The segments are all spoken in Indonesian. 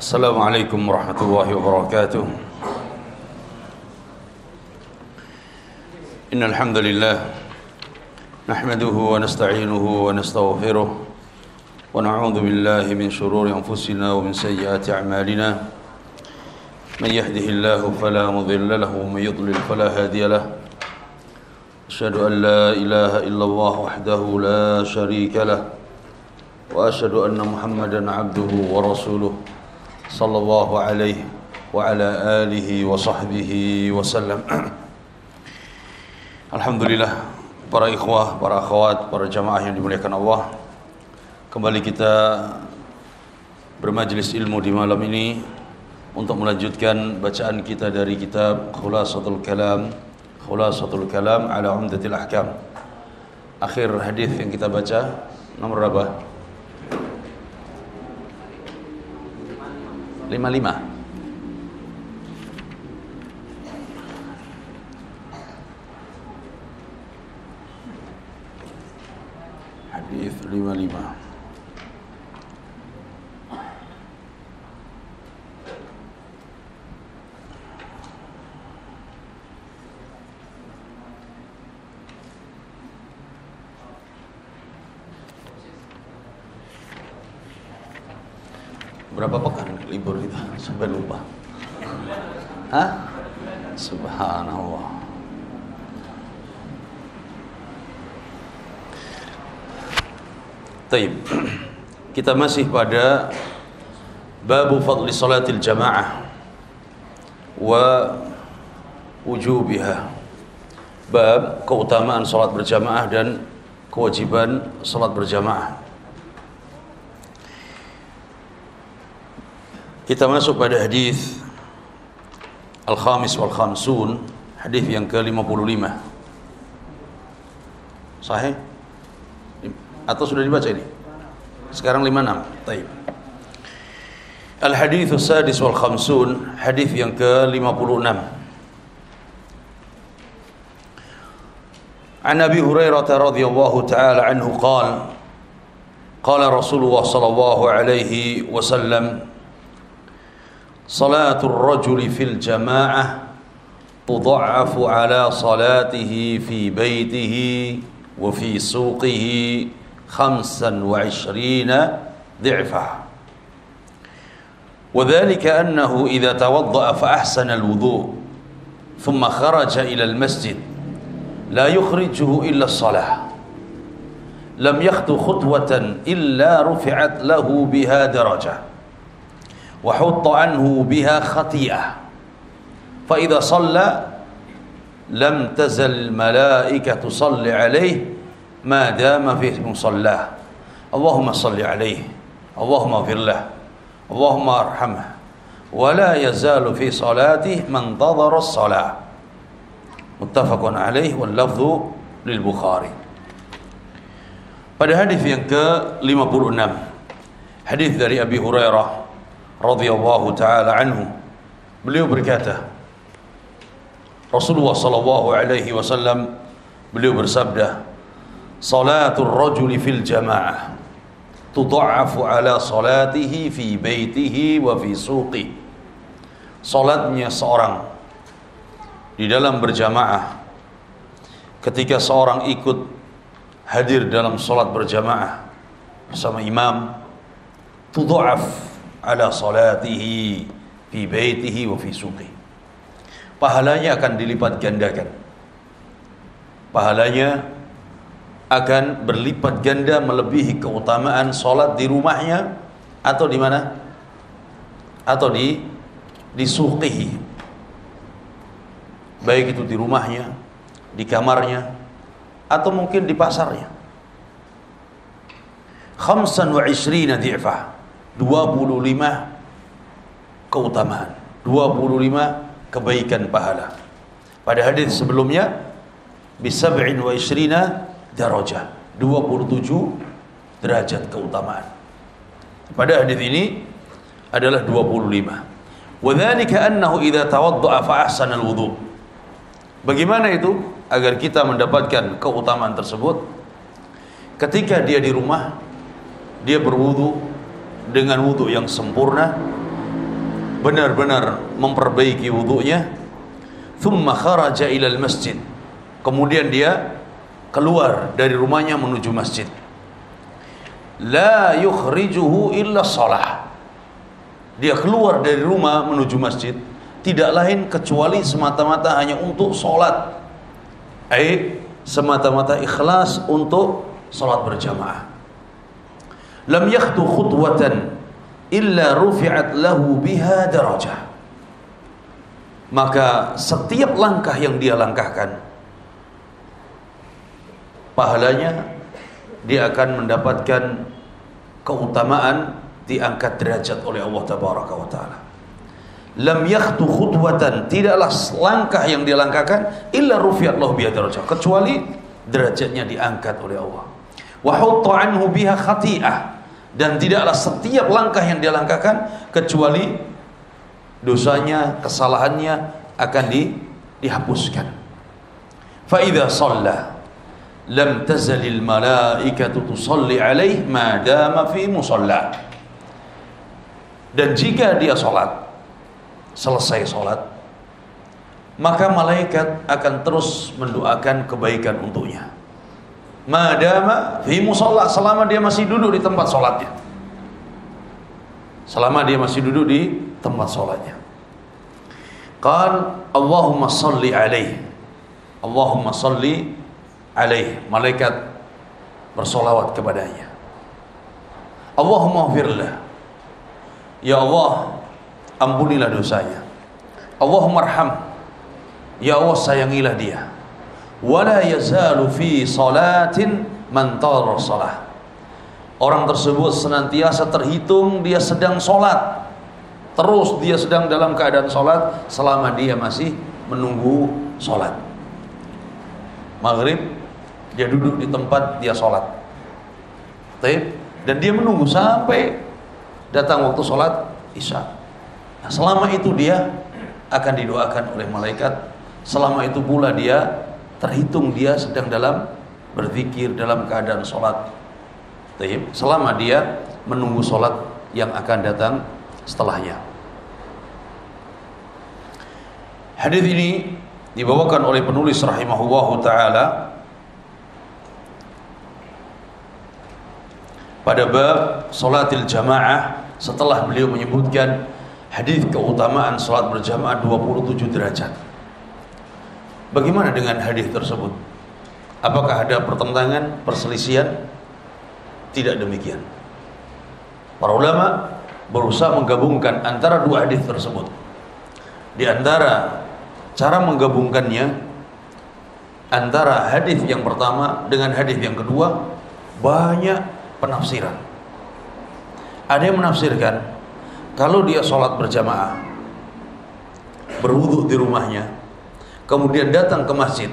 Assalamualaikum warahmatullahi wabarakatuh. Innal hamdalillah nahmaduhu wa nasta'inuhu wa nastaghfiruh wa na'udzu billahi min shururi anfusina wa min sayyiati a'malina. Man yahdihillahu fala mudilla lahu wa man yudlil fala hadiya lahu. Asyhadu an la ilaha illallah wahdahu la syarika lahu wa asyhadu anna Muhammadan 'abduhu wa rasuluh sallallahu alaihi wa ala alihi wa sahbihi wa sallam. Alhamdulillah, para ikhwah, para akhwat, para jamaah yang dimuliakan Allah, kembali kita bermajlis ilmu di malam ini untuk melanjutkan bacaan kita dari kitab Khulasatul Kalam ala Umdatil Ahkam. Akhir hadis yang kita baca nomor berapa? 55. Hadis 55. Berapa pekan libur kita? Sampai lupa. Hah? Subhanallah. Taib. Kita masih pada babu fadli salatil jamaah wa wujubiha. Bab keutamaan salat berjamaah dan kewajiban salat berjamaah. Kita masuk pada hadis Al-Khamis wal Khamsun, hadis yang ke-55. Sahih? Atau sudah dibaca ini? Sekarang 56. Baik. Al-Hadits As-Sadis wal Khamsun, hadis yang ke-56. An Abi Hurairah radhiyallahu ta'ala anhu qala qala Rasulullah sallallahu alaihi wasallam صلاة الرجل في الجماعة تضعف على صلاته في بيته وفي سوقه 25 ضعفا وذلك أنه إذا توضأ فأحسن الوضوء ثم خرج إلى المسجد لا يخرجه إلا الصلاة لم يخطو خطوة إلا رفعت له بها درجة وحط عنه بها خطيئة فإذا صلى لم تزل الملائكة تصلي عليه ما دام في مصلاه اللهم صل عليه اللهم اغفر له اللهم ارحمه ولا يزال في صلاته من انتظر الصلاة متفق عليه واللفظ للبخاري. Pada hadis yang ke-56, hadis dari Abi Hurairah radhiyallahu ta'ala anhu, beliau berkata, Rasulullah sallallahu alaihi wasallam beliau bersabda, salatul rajuli fil jamaah tudha'afu ala salatihi fi baitihi wa fi suqi. Salatnya seorang di dalam berjamaah, ketika seorang ikut hadir dalam salat berjamaah bersama imam, tudha'af ala salatihi fi baitihi wa fi suqi. Pahalanya akan dilipat gandakan. Pahalanya akan berlipat ganda melebihi keutamaan salat di rumahnya atau di mana? Atau di suqihi. Baik itu di rumahnya, di kamarnya, atau mungkin di pasarnya. 25 dhi'fah. 25 keutamaan, 25 kebaikan pahala. Pada hadis sebelumnya bi-27 darajah, 27 derajat keutamaan. Pada hadis ini adalah 25. Wa dzalika annahu idza tawadda'a fa ahsana al-wudu'. Bagaimana itu agar kita mendapatkan keutamaan tersebut? Ketika dia di rumah, dia berwudu dengan wudu yang sempurna, benar-benar memperbaiki wudunya, thumma kharaja ilal masjid, kemudian dia keluar dari rumahnya menuju masjid, la yukhrijuhu illa shalah, dia keluar dari rumah menuju masjid tidak lain kecuali semata-mata hanya untuk sholat, semata-mata ikhlas untuk sholat berjamaah. Lam yakhtu khutwatan illa rufi'at lahu biha darajah, maka setiap langkah yang dia langkahkan, pahalanya dia akan mendapatkan keutamaan, diangkat derajat oleh Allah Tabaraka wa Ta'ala. Lam yakhtu khutwatan, tidaklah langkah yang dia langkahkan illa rufi'at lahu biha darajah, kecuali derajatnya diangkat oleh Allah. Wa hutta anhu biha khati'ah, dan tidaklah setiap langkah yang dia langkahkan kecuali dosanya, kesalahannya akan dihapuskan. Fa idza shalla lam tazalil malaikatu tusalli alaihi ma dama fi musalla, dan jika dia sholat, selesai sholat, maka malaikat akan terus mendoakan kebaikan untuknya. Madama fi musalla, selama dia masih duduk di tempat sholatnya, selama dia masih duduk di tempat sholatnya. Qal Allahumma salli alaihi, Allahumma salli alaihi, malaikat bersolawat kepadanya. Allahumma firlah, ya Allah ampunilah dosanya. Allahumma arham, ya Allah sayangilah dia. Wala yazalu fi salatin man tara salah, orang tersebut senantiasa terhitung dia sedang sholat, terus dia sedang dalam keadaan sholat selama dia masih menunggu sholat. Maghrib dia duduk di tempat dia sholat, dan dia menunggu sampai datang waktu sholat isya. Nah, selama itu dia akan didoakan oleh malaikat, selama itu pula dia terhitung dia sedang dalam berzikir dalam keadaan sholat, selama dia menunggu sholat yang akan datang setelahnya. Hadis ini dibawakan oleh penulis rahimahullahu ta'ala pada bab sholatil jamaah, setelah beliau menyebutkan hadis keutamaan sholat berjamaah 27 derajat. Bagaimana dengan hadis tersebut? Apakah ada pertentangan, perselisihan? Tidak demikian. Para ulama berusaha menggabungkan antara dua hadis tersebut. Di antara cara menggabungkannya, antara hadis yang pertama dengan hadis yang kedua, banyak penafsiran. Ada yang menafsirkan kalau dia sholat berjamaah, berwudu di rumahnya, kemudian datang ke masjid,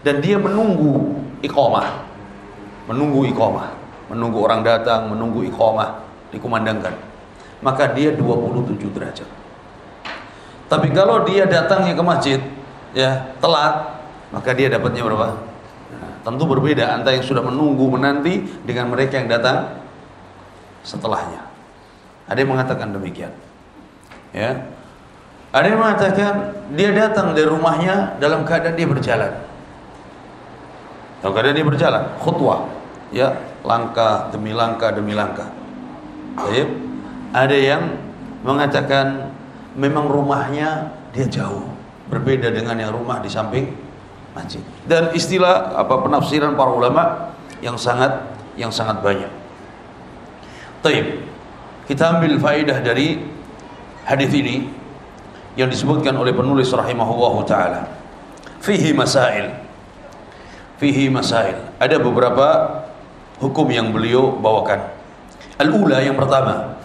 dan dia menunggu iqamah, menunggu orang datang, menunggu iqamah dikumandangkan, maka dia 27 derajat. Tapi kalau dia datangnya ke masjid ya telat, maka dia dapatnya berapa? Nah, tentu berbeda antara yang sudah menunggu menanti dengan mereka yang datang setelahnya. Ada yang mengatakan demikian, ya. Ada yang mengatakan dia datang dari rumahnya dalam keadaan dia berjalan, dalam keadaan dia berjalan, khutwah, ya, langkah demi langkah demi langkah. Baik. Ada yang mengatakan memang rumahnya dia jauh, berbeda dengan yang rumah di samping masjid. Dan istilah penafsiran para ulama yang sangat banyak. Baik. Kita ambil faedah dari hadis ini yang disebutkan oleh penulis rahimahullahu ta'ala. Fihi masail. Ada beberapa hukum yang beliau bawakan. Al-ula, yang pertama,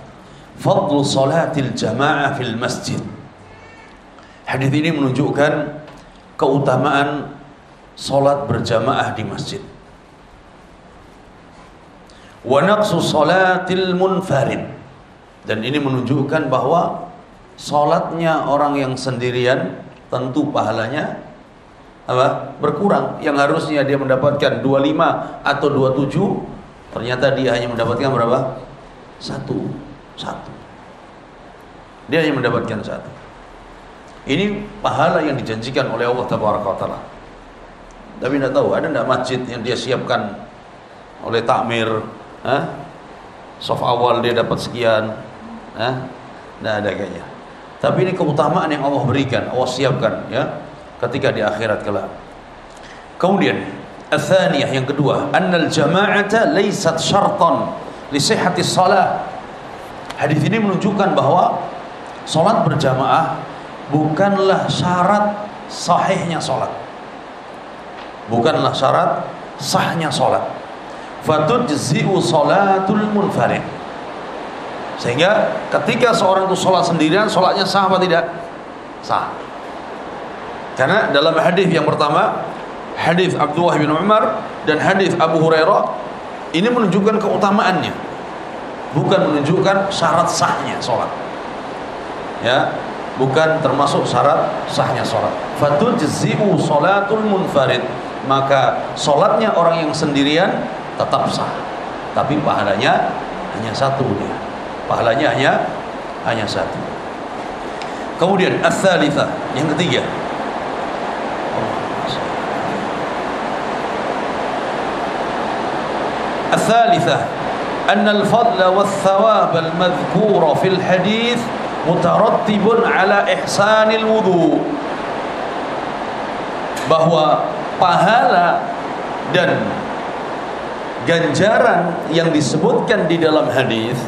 fadlu salatil jamaah fil masjid. Hadis ini menunjukkan keutamaan salat berjamaah di masjid. Wa naqsu salatil munfarid. Dan ini menunjukkan bahwa salatnya orang yang sendirian tentu pahalanya berkurang. Yang harusnya dia mendapatkan 25 atau 27, ternyata dia hanya mendapatkan berapa? Satu. Dia hanya mendapatkan satu. Ini pahala yang dijanjikan oleh Allah Tabaraka wa Ta'ala. Tapi tidak tahu ada tidak masjid yang dia siapkan oleh takmir, soft awal dia dapat sekian, tidak ada kayaknya. Tapi ini keutamaan yang Allah berikan, Allah siapkan ya ketika di akhirat kelak. Kemudian ats-tsaniyah, yang kedua, annal jama'ata laysat syartan li sihhatis shalah. Hadis ini menunjukkan bahwa salat berjamaah bukanlah syarat sahihnya salat. Bukanlah syarat sahnya salat. Fatujzi'u salatul munfarid. Sehingga ketika seorang itu salat sendirian, salatnya sah apa tidak? Sah. Karena dalam hadis yang pertama, hadis Abdullah bin Umar dan hadis Abu Hurairah, ini menunjukkan keutamaannya, bukan menunjukkan syarat sahnya salat. Ya, bukan termasuk syarat sahnya salat. Fatujzi'u salatul munfarid. Maka salatnya orang yang sendirian tetap sah, tapi pahalanya hanya satu dia. Pahalanya hanya satu. Kemudian ats-tsalitsah, yang ketiga. Ats-tsalitsah, anna al-fadla wath-thawab al-madhkur fil hadits mutarattibun ala ihsanil wudu. Bahwa pahala dan ganjaran yang disebutkan di dalam hadis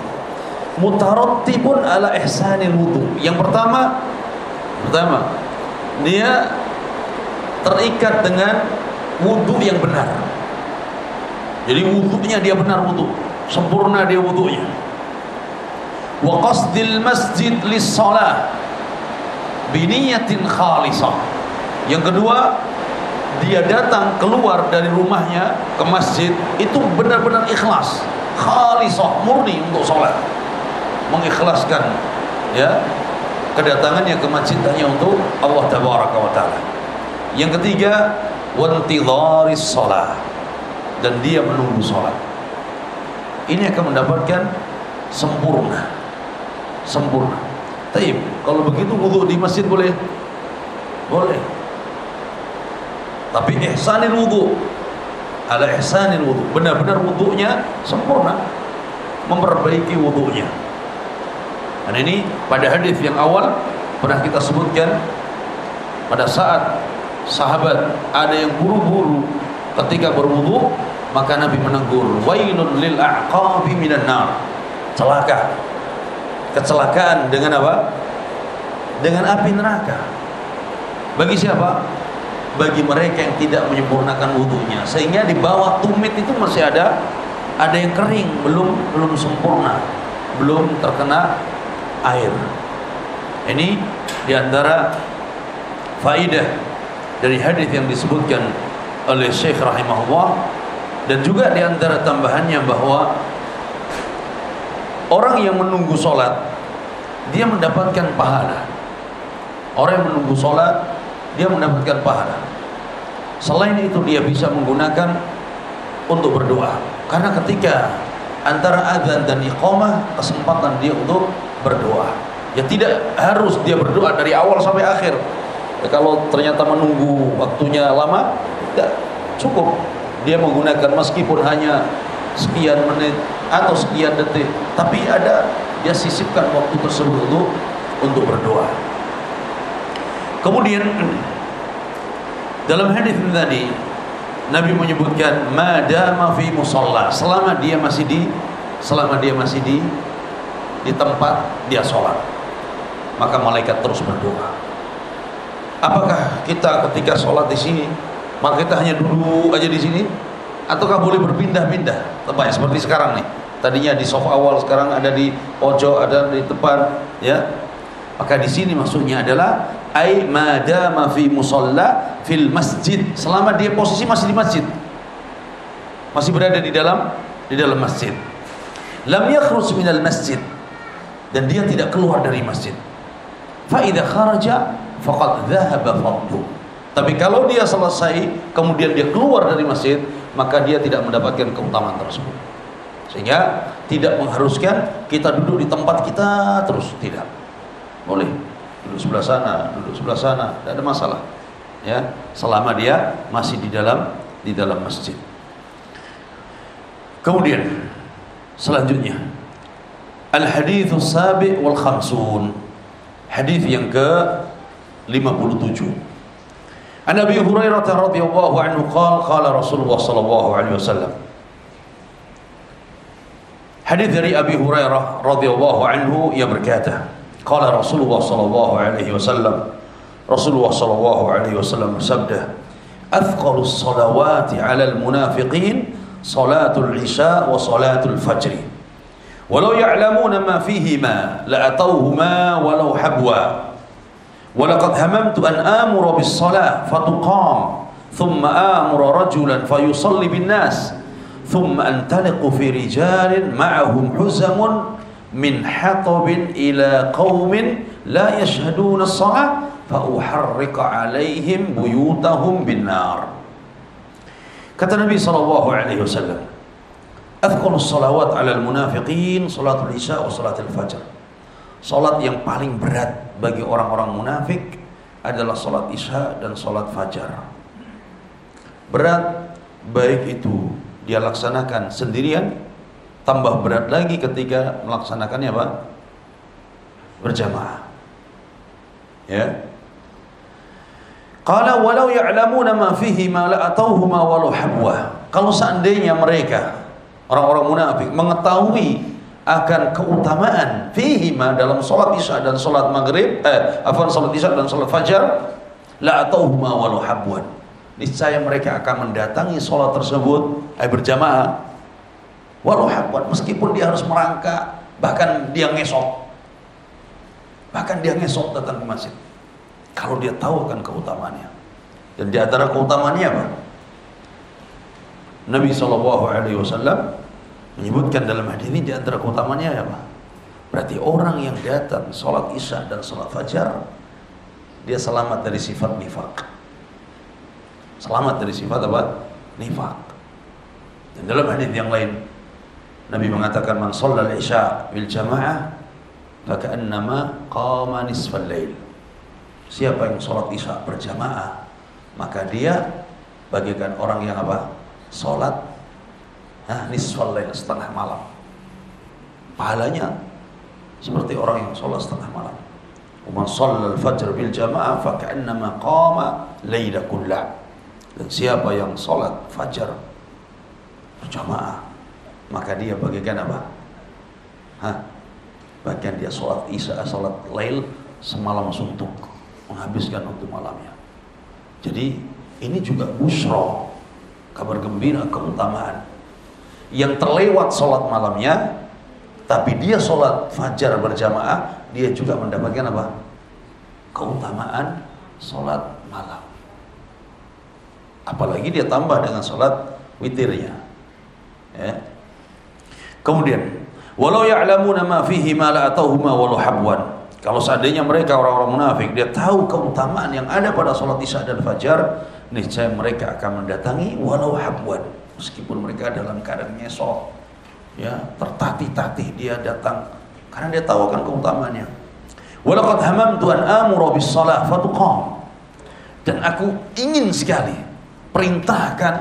mutarattibun ala ihsanil wudu. Yang pertama dia terikat dengan wudu yang benar. Jadi wudunya dia benar, wudu sempurna dia wudunya. Wa qasdil masjid lis-shalah bi niyatin khalisah. Yang kedua, dia datang keluar dari rumahnya ke masjid itu benar-benar ikhlas, khalisah, murni untuk sholat, mengikhlaskan ya kedatangannya ke masjid hanya untuk Allah Tabaraka wa Ta'ala. Yang ketiga, wantidharis sholat, dan dia menunggu sholat. Ini akan mendapatkan sempurna. Taib, kalau begitu wudu di masjid boleh? Boleh. Tapi ihsanil wudu, ala ihsanil wudu, benar-benar wudunya sempurna, memperbaiki wudunya. Dan ini pada hadis yang awal pernah kita sebutkan, pada saat sahabat ada yang buru-buru ketika berwudu, maka Nabi menegur, wailun lil a'qabi minan nar. Celaka, kecelakaan dengan apa? Dengan api neraka. Bagi siapa? Bagi mereka yang tidak menyempurnakan wudunya, sehingga di bawah tumit itu masih ada yang kering, belum sempurna, belum terkena air. Ini diantara faidah dari hadis yang disebutkan oleh Syekh rahimahullah, dan juga diantara tambahannya bahwa orang yang menunggu sholat dia mendapatkan pahala. Orang yang menunggu sholat dia mendapatkan pahala. Selain itu dia bisa menggunakan untuk berdoa, karena ketika antara azan dan iqamah kesempatan dia untuk berdoa. Ya tidak harus dia berdoa dari awal sampai akhir. Ya, kalau ternyata menunggu waktunya lama, tidak cukup dia menggunakan meskipun hanya sekian menit atau sekian detik, tapi dia sisipkan waktu tersebut untuk berdoa. Kemudian dalam hadis tadi Nabi menyebutkan madama fi musalla, selama dia masih di tempat dia sholat, maka malaikat terus berdoa. Apakah kita ketika sholat di sini maka kita hanya duduk aja di sini, ataukah boleh berpindah-pindah tempatnya seperti sekarang nih? Tadinya di sofa awal, sekarang ada di pojok, ada di depan, ya. Maka di sini maksudnya adalah ai madama fi musalla fil masjid, selama dia posisi masih di masjid, masih berada di dalam masjid. Lam yakhruj minal masjid, dan dia tidak keluar dari masjid. Fa idza kharaja faqad dhahaba fadlu. Tapi kalau dia selesai kemudian dia keluar dari masjid, maka dia tidak mendapatkan keutamaan tersebut. Sehingga tidak mengharuskan kita duduk di tempat kita terus, tidak. boleh duduk sebelah sana, tidak ada masalah. Ya, selama dia masih di dalam masjid. Kemudian selanjutnya al-haditsus sabi' wal khamsun, hadis yang ke-57. An Abi Hurairah radhiyallahu anhu qala Rasulullah sallallahu alaihi wasallam. Hadis dari Abi Hurairah radhiyallahu anhu ia berkata, qala Rasulullah sallallahu alaihi wasallam, Rasulullah sallallahu alaihi wasallam bersabda, "Athqalus salawati 'alal munafiqin salatul isya wa salatul fajr. Walau ya'lamuna ma fihima la'atawhuma walau habwa. Walaqad hamamtu an amura bis salah fatuqam, thumma amura rajulan fayusalli bin nas, thumma antaliqu fi rijalin ma'ahum huzamun min hatabin ila qaumin la yashhaduna as-salah fa uharriqa 'alaihim buyutahum bin nar." Kata Nabi sallallahu alaihi wasallam, "Athqalus salawat 'alal munafiqin salatul isya wa salatul fajr." Salat yang paling berat bagi orang-orang munafik adalah salat isya dan salat fajar. Berat baik itu dia laksanakan sendirian, tambah berat lagi ketika melaksanakannya apa? Berjamaah. Ya. Qala walau ya'lamuna ma fihi ma la'atauhuma walau habwa. Kalau seandainya mereka orang-orang munafik mengetahui akan keutamaan fihi ma dalam salat isya dan salat maghrib, salat isya dan salat fajar, la'atauhuma walau habwan. Niscaya mereka akan mendatangi salat tersebut berjamaah walau habwan, meskipun dia harus merangkak, bahkan dia ngesot datang ke masjid. Kalau dia tahu akan keutamaannya. Dan di antara keutamaannya apa? Nabi SAW menyebutkan dalam hadis ini di antara keutamaannya apa? Berarti orang yang datang salat isya dan salat fajar, dia selamat dari sifat nifaq. Selamat dari sifat apa? Nifaq. Dan dalam hadis yang lain Nabi mengatakan, "Man shallal isya bil jamaah fa ka'annama qama nisfal lail." Siapa yang sholat isya berjamaah, maka dia bagaikan orang yang apa? Sholat nisfal lail, setengah malam. Pahalanya seperti orang yang sholat setengah malam. "Man shallal fajr bil jamaah fa ka'annama qama laila kullah." Dan siapa yang sholat fajar berjamaah, maka dia bagaikan apa? Bagian dia sholat isya, sholat lail semalam suntuk, menghabiskan waktu malamnya. Jadi ini juga busra, kabar gembira, keutamaan. Yang terlewat sholat malamnya, tapi dia sholat fajar berjamaah, dia juga mendapatkan apa? Keutamaan sholat malam. Apalagi dia tambah dengan sholat witirnya. Ya. Kemudian, walau ya'lamuna ma fihi ma la'atauhuma walau habwan. Kalau seandainya mereka orang-orang munafik, dia tahu keutamaan yang ada pada salat isya dan fajar, niscaya mereka akan mendatangi walau habwan, meskipun mereka dalam keadaan ngesot, ya, tertatih-tatih dia datang karena dia tahu akan keutamaannya. Walaqad hamamtu an amura bis shalah fatuqam. Dan aku ingin sekali perintahkan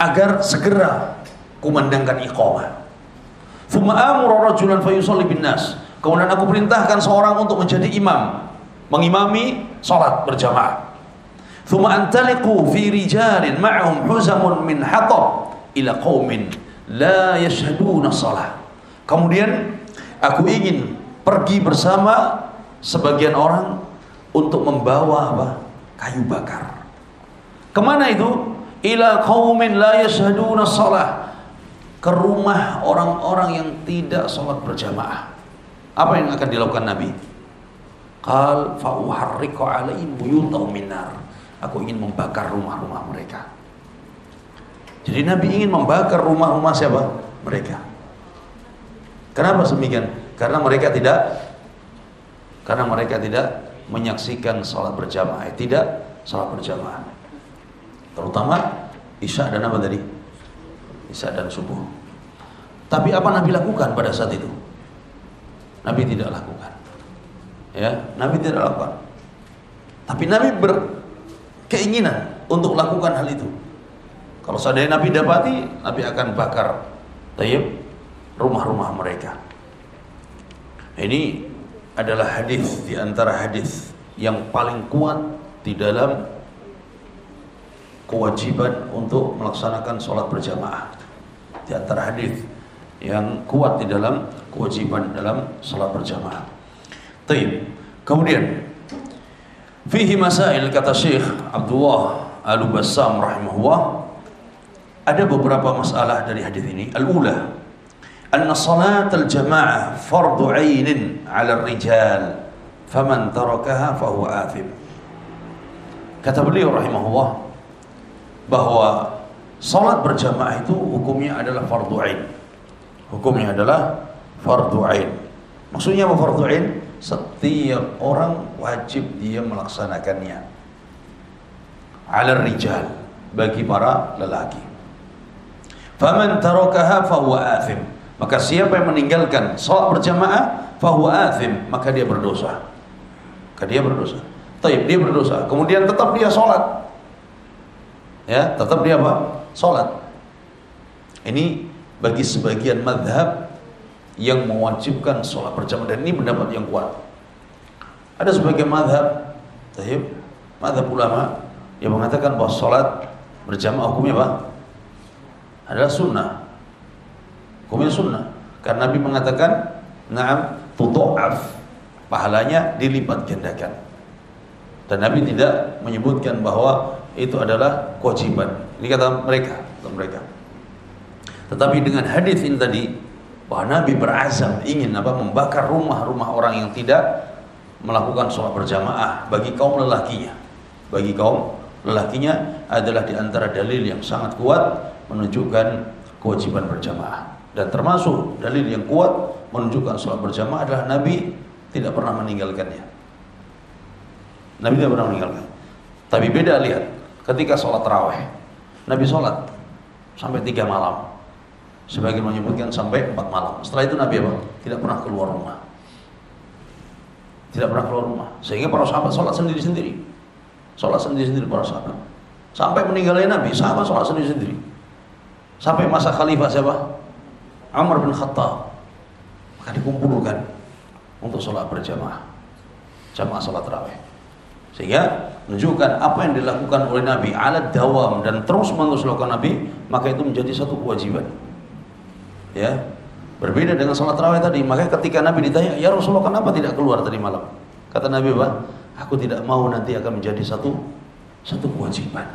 agar segera kumandangkan iqamah. Thumma amura rajulan fayusalli bin nas. Kemudian aku perintahkan seorang untuk menjadi imam, mengimami salat berjamaah. Thumma antaliqu fi rijalin ma'ahum huzamun min hatab ila qaumin la yashhaduna shalah. Kemudian aku ingin pergi bersama sebagian orang untuk membawa apa? Kayu bakar. Kemana itu? Ila qaumin la yashhaduna shalah. Ke rumah orang-orang yang tidak salat berjamaah. Apa yang akan dilakukan Nabi? Qal fa uharriqu 'alaihim buyutahum min nar. Aku ingin membakar rumah-rumah mereka. Jadi Nabi ingin membakar rumah-rumah siapa? Mereka. Kenapa demikian? Karena mereka tidak menyaksikan salat berjamaah, tidak salat berjamaah. Terutama isya dan apa tadi? Isya dan subuh. Tapi apa Nabi lakukan pada saat itu? Nabi tidak lakukan. Ya, Nabi tidak lakukan. Tapi Nabi berkeinginan untuk lakukan hal itu. Kalau seandainya Nabi dapati, Nabi akan bakar rumah-rumah mereka. Ini adalah hadis di antara hadis yang paling kuat di dalam kewajiban untuk melaksanakan sholat berjamaah. Di antara hadis yang kuat di dalam kewajiban dalam sholat berjamaah. Kemudian fihi masail, kata Syekh Abdullah Al-Bassam rahimahullah, ada beberapa masalah dari hadis ini. Al-ula, anna salat al-jama'ah fardu 'ainin 'ala ar-rijal, faman tarakaha fahuwa athim. Kata beliau rahimahullah bahwa salat berjamaah itu hukumnya adalah fardu 'ain. Hukumnya adalah fardu 'ain. Maksudnya apa fardu 'ain? Setiap orang wajib dia melaksanakannya. 'Ala ar-rijal, bagi para lelaki. Faman tarakaha fahuwa athim. Maka siapa yang meninggalkan salat berjamaah fahuwa athim, maka dia berdosa. Dia berdosa. Dia berdosa. Kemudian tetap dia salat. Ya, tetap dia apa? Salat. Ini bagi sebagian mazhab yang mewajibkan salat berjamaah, dan ini pendapat yang kuat. Ada sebagian mazhab, mazhab ulama yang mengatakan bahwa salat berjamaah hukumnya apa? Adalah sunnah. Hukumnya sunnah. Karena Nabi mengatakan, na'am tudha'af, pahalanya dilipat gandakan. Dan Nabi tidak menyebutkan bahwa itu adalah kewajiban. Ini kata mereka. Tetapi dengan hadis ini tadi, bahwa Nabi berazam ingin membakar rumah-rumah orang yang tidak melakukan sholat berjamaah bagi kaum lelakinya. Bagi kaum lelakinya adalah di antara dalil yang sangat kuat menunjukkan kewajiban berjamaah. Dan termasuk dalil yang kuat menunjukkan sholat berjamaah adalah Nabi tidak pernah meninggalkannya. Nabi tidak pernah meninggalkan. Tapi beda, lihat, ketika sholat tarawih, Nabi sholat sampai 3 malam. Sebagian menyebutkan sampai 4 malam. Setelah itu Nabi apa? Tidak pernah keluar rumah. Tidak pernah keluar rumah. Sehingga para sahabat sholat sendiri-sendiri. Sholat sendiri-sendiri para sahabat. Sampai meninggalnya Nabi, sahabat sholat sendiri-sendiri. Sampai masa khalifah siapa? Umar bin Khattab. Maka dikumpulkan untuk sholat berjamaah. Jamaah sholat tarawih. Sehingga menunjukkan apa yang dilakukan oleh Nabi ala dawam dan terus menerus dilakukan Nabi, maka itu menjadi satu kewajiban. Ya, berbeda dengan sholat tarawih tadi. Maka ketika Nabi ditanya, ya Rasulullah, kenapa tidak keluar tadi malam? Kata Nabi apa? Aku tidak mau nanti akan menjadi satu kewajiban.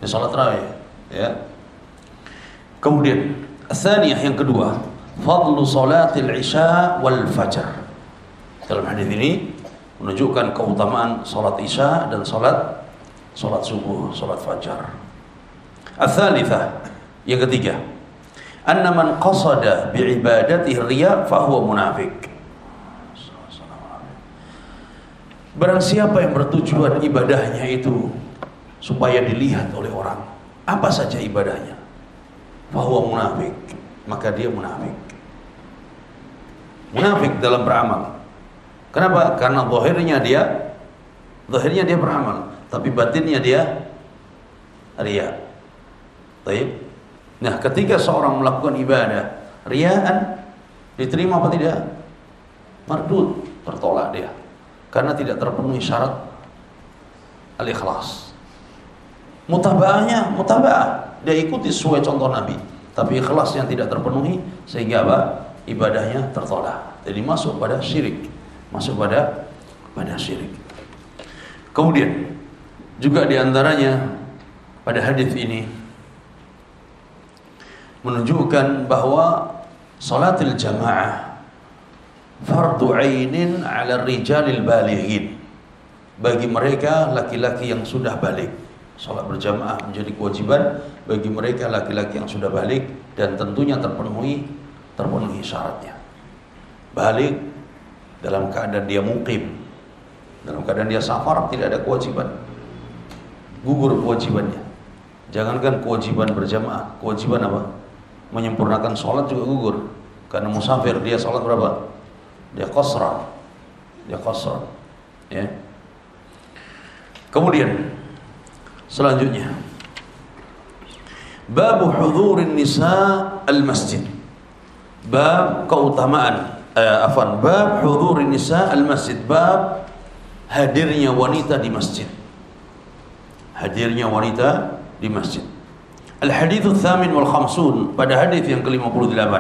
Ini sholat tarawih. Ya. Kemudian tsaniyah, yang kedua, fadlu sholatil isya wal fajar. Dalam hadis ini menunjukkan keutamaan salat isya dan salat subuh, salat fajar. Ats-tsalitsah, yang ketiga, anna man qasada bi ibadatihi riya fa huwa munafiq. Barang siapa yang bertujuan ibadahnya itu supaya dilihat oleh orang, apa saja ibadahnya, fa huwa munafiq, maka dia munafik. Munafik dalam beramal. Kenapa? Karena zahirnya dia beramal, tapi batinnya dia riya. Baik. Nah, ketika seorang melakukan ibadah riyaan, diterima apa tidak? Mardud, tertolak dia. Karena tidak terpenuhi syarat al-ikhlas. Mutaba'ahnya, dia ikuti sesuai contoh Nabi, tapi ikhlas yang tidak terpenuhi, sehingga apa? Ibadahnya tertolak. Jadi masuk pada syirik. Syirik. Kemudian juga diantaranya pada hadis ini menunjukkan bahwa salatul jamaah fardu ainin 'ala rijalil balighin, bagi mereka laki-laki yang sudah balik. Salat berjamaah menjadi kewajiban bagi mereka laki-laki yang sudah balik, dan tentunya terpenuhi syaratnya. Balik dalam keadaan dia muqim, dalam keadaan dia safar, tidak ada kewajiban, gugur kewajibannya. Jangankan kewajiban berjamaah, kewajiban apa? Menyempurnakan sholat juga gugur. Karena musafir dia sholat berapa? Dia qasra. dia qasar. Ya. Kemudian selanjutnya bab hudhurin nisa al-masjid. Bab keutamaan bab hudhurin nisa al-masjid, bab hadirnya wanita di masjid. Hadirnya wanita di masjid. Al-hadits ats-tsamin wal khamsun, pada hadis yang ke-58.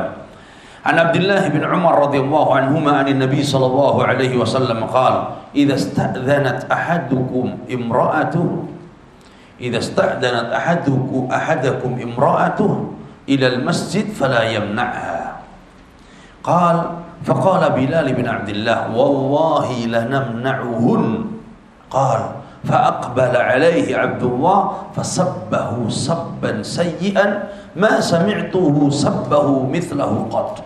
An Abdullah bin Umar radhiyallahu anhuma an Nabi sallallahu alaihi wasallam qala idza ista'dhanat ahadukum imra'atuhu إذا استأذنت أحدكم امرأته إلى المسجد فلا يمنعها. قال فقال بلال بن عبد الله والله لنمنعهن. قال فأقبل عليه عبد الله فسبه سبا سيئا ما سمعته سبه مثله قط.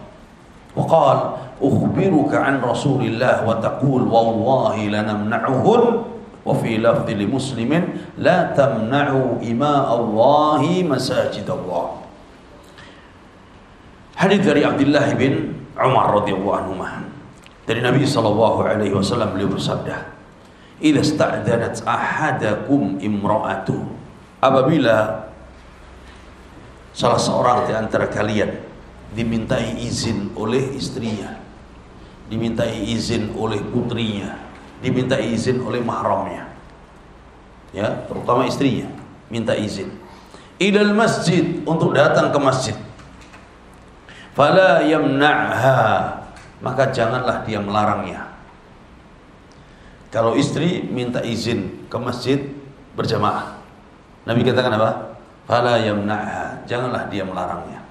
وقال أخبرك عن رسول الله وتقول والله لنمنعهن. وفي لفظ لمسلم لا تمنعوا إماء الله مساجد الله. Hadis dari Abdullah bin Umar radhiyallahu anhu dari Nabi sallallahu alaihi wasallam, beliau bersabda, "Idza sta'dhanat ahadakum imra'atuh." Apabila salah seorang di antara kalian dimintai izin oleh istrinya, dimintai izin oleh putrinya, diminta izin oleh mahramnya, ya, terutama istrinya, minta izin. Ilal masjid, untuk datang ke masjid. Fala yamna'ha, maka janganlah dia melarangnya. Kalau istri minta izin ke masjid berjamaah, Nabi katakan apa? Fala yamna'ha, janganlah dia melarangnya.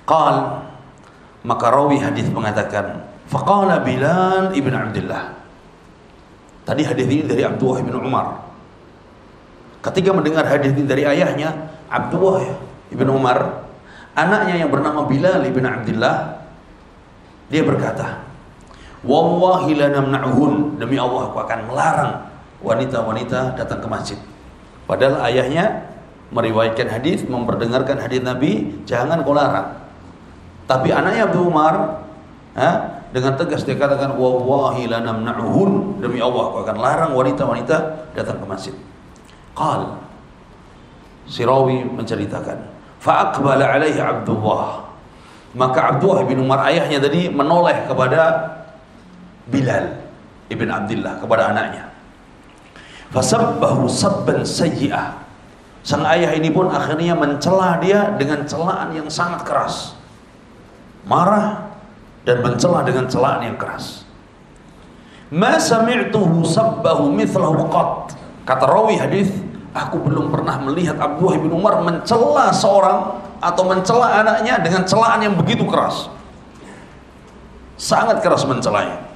Qal, maka rawi hadis mengatakan, faqala Bilal ibn Abdullah. Tadi hadis ini dari Abdullah ibn Umar. Ketika mendengar hadis ini dari ayahnya Abdullah ibn Umar, anaknya yang bernama Bilal ibn Abdullah, dia berkata, wallahi lanamna'uhun, demi Allah aku akan melarang wanita-wanita datang ke masjid. Padahal ayahnya meriwayatkan hadis, memperdengarkan hadis Nabi, jangan kau larang. Tapi anaknya Abdul Umar, dengan tegas dia katakan, wallahi lanamna'uhun, demi Allah aku akan larang wanita-wanita datang ke masjid. Qal, si rawi menceritakan, fa'aqbala alaihi Abdullah, maka Abdullah bin Umar ayahnya tadi menoleh kepada Bilal ibn Abdullah, kepada anaknya. Fasabbahu sabban sayyi'ah, sang ayah ini pun akhirnya mencela dia dengan celaan yang sangat keras, marah dan mencela dengan celaan yang keras. Ma sami'tuhu sabbahu mithlahu qat. Kata rawi hadis, aku belum pernah melihat Abdullah bin Umar mencela seorang atau mencela anaknya dengan celaan yang begitu keras. Sangat keras mencelanya.